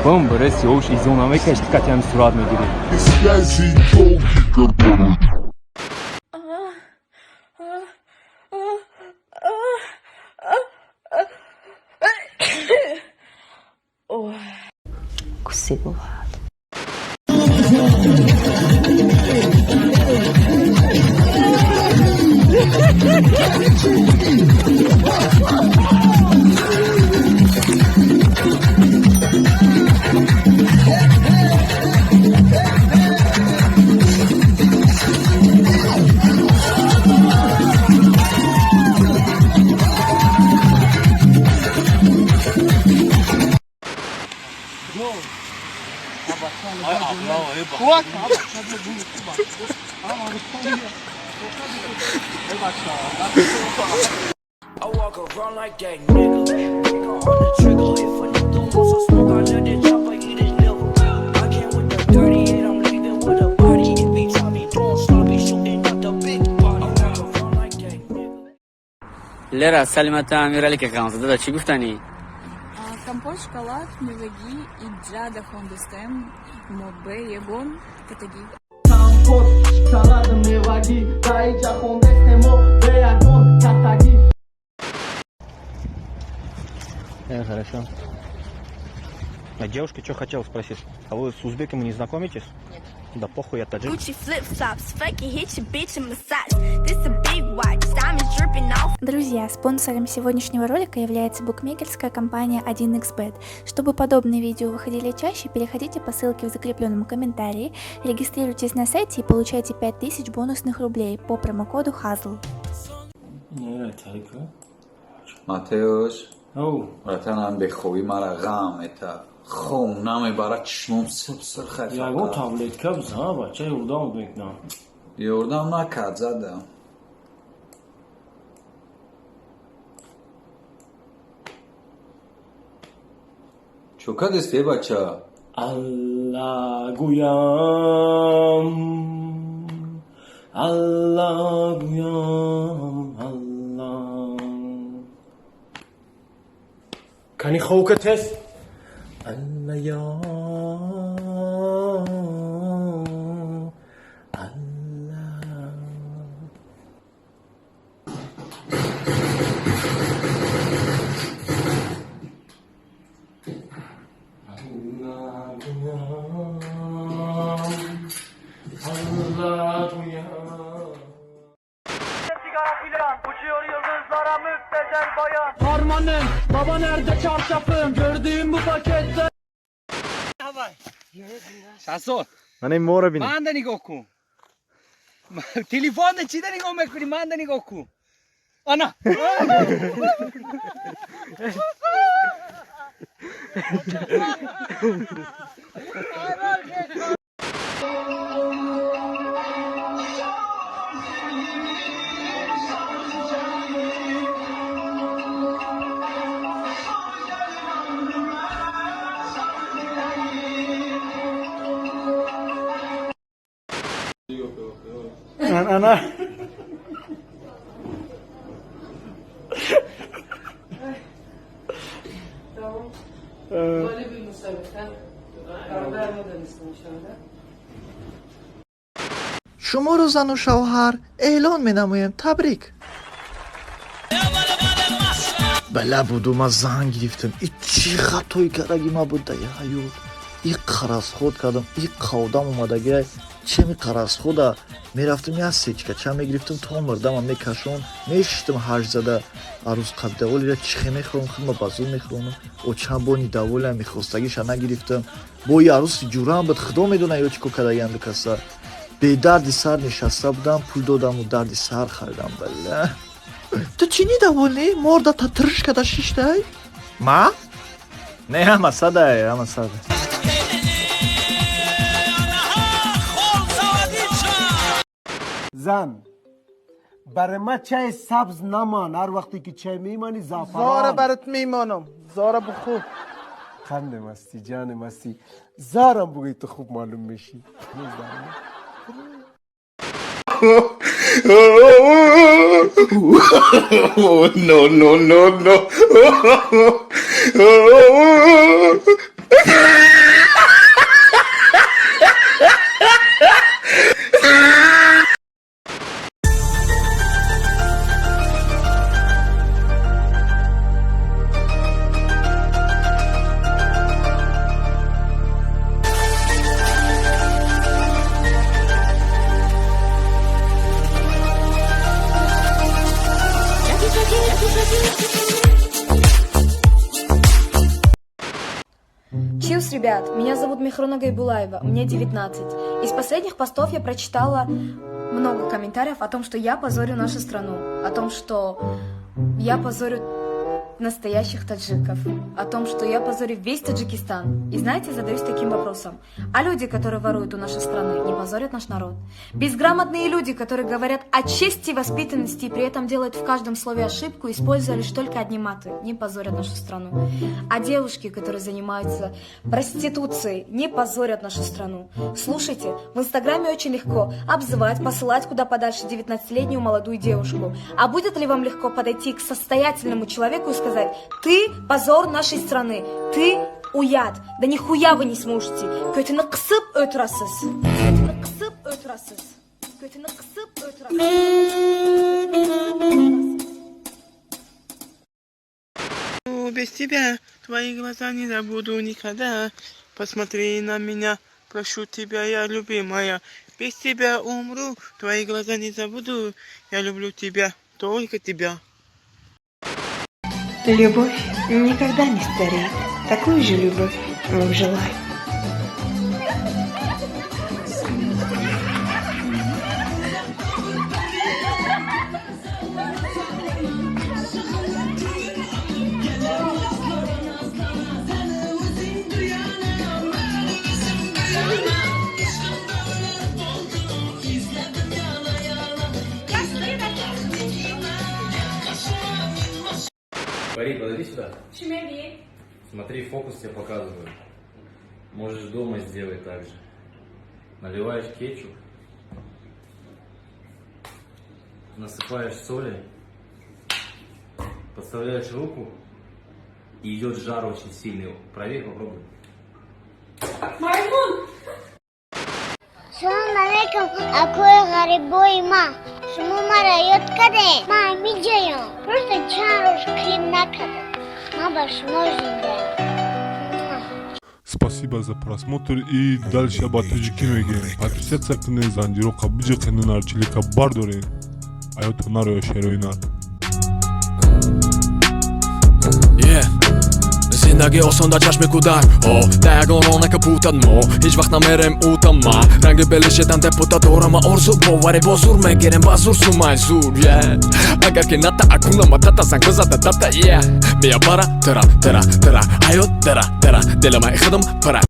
بم برس یوش ایزون همه کش دقتی هم سرعت میگیری. Così buono. I walk around like that nigga. Finger on the trigger. If a nigga wants some smoke, I let the chopper eat his liver. I came with the 38, I'm leaving with a body. If he try me doing sloppy, shooting up the big body. I walk around like that nigga. لرا سلمت امیرالی که قامت دادا چی گفتنی؟ Компот, шоколад, меваги и джада хондестем, мобе, егон, катаги. Компот, шоколад, меваги, даича хондестем, мобе, егон, катаги. Хорошо. А девушка что хотела спросить? А вы с узбеками не знакомитесь? Нет. Да похуй, я таджик. Друзья, спонсором сегодняшнего ролика является букмекерская компания 1xbet. Чтобы подобные видео выходили чаще, переходите по ссылке в закрепленном комментарии, регистрируйтесь на сайте и получайте 5000 бонусных рублей по промокоду HAZL. Матеуш, ватанам به خوبی مرا غم اتا خونم برای چشمم سبسر خیلی یا گو تابلت کبز ها بچه یوردام بکنم یوردام نکرد زدم چوکا دسته بچه الله گویم الله گویم الله کنی خوکت هست الله یا Harmanım, baba nerede çarşafım? Gördüğüm bu pakette. شاسو من این مورو بینم من نگاه کن تلفن چی داری نگاه میکنی من نگاه کن آنا ana Böyle bir müsabakten karar vermeden istemişler. شما رو زن و شوهر اعلان می نمویم تبریک. بله بودم از زنگ گرفتم ای چی خطایی کردگی ما بوده یا حیوت ای قرص خود کردم ای قودم اومدگی چه می قرص خوده می رفتم یه سیچکه چه می گرفتم تا مردم هم می کشون می ششتم هرش زده عروض قد دولی را چخه می خورم خیلی بازو می خورم و چند بانی دولی هم می خواستگیش هم نگرفتم با یه عروض جوره هم بد خدا می دونه یا چی که کدگی هم بکسته به دردی سر نشسته بودم پول دادم و دردی سر خریدم بله تو چی نیدولی؟ مرده تا ترش کده شیشته ای؟ ما؟ نه همه سده همه سده زن برای ما چای سبز نمان هر وقتی که چای میمانی زعفران زاره برات میمانم زاره بخو خنده مستی جان مستی زارم بگی تو خوب معلوم میشی no Чилс, ребят, меня зовут Мехрона Гайбулаева, мне 19. Из последних постов я прочитала много комментариев о том, что я позорю нашу страну, о том, что я позорю настоящих таджиков, о том, что я позорю весь Таджикистан. И знаете, задаюсь таким вопросом. А люди, которые воруют у нашей страны, не позорят наш народ? Безграмотные люди, которые говорят о чести и воспитанности и при этом делают в каждом слове ошибку, используя лишь только одни маты, не позорят нашу страну. А девушки, которые занимаются проституцией, не позорят нашу страну. Слушайте, в Инстаграме очень легко обзывать, посылать куда подальше 19-летнюю молодую девушку. А будет ли вам легко подойти к состоятельному человеку и сказать: ты позор нашей страны, ты уят, да нихуя вы не сможете. Көтіні қысып өтірасыз. Көтіні қысып өтірасыз. Көтіні қысып өтірасыз. Без тебя твои глаза не забуду никогда. Посмотри на меня, прошу тебя, я любимая. Без тебя умру, твои глаза не забуду. Я люблю тебя, только тебя. Любовь никогда не стареет. Такую же любовь вам желаю. Пари, подойди сюда. Смотри, фокус тебе показываю. Можешь дома сделать так же. Наливаешь кетчуп, насыпаешь соли, подставляешь руку, и идет жар очень сильный. Проверь, попробуй. Маймун! Салам алейкум, акой гарибой ма. Шуму марайот каде. Ма, миджайон. Просто чаруш крем накада. Мабаш ножинга. Спасибо за просмотр и дальше об Таджикиноге. Подписаться к каналу Занжиро Кабуджа канал Арчилика Бардори. А я Тонаро Шероинар. Zindagi osonda chashmi kudar Dayagonon kaputad mo Hech vaqt namerem utama Rangi belishidan deputat orama orzu Bovare bozur megerem bazur sumay zur Agar ke nata akuna matata san kızada data Mia para tera tera tera Hayot tera tera Dilama ikhdim para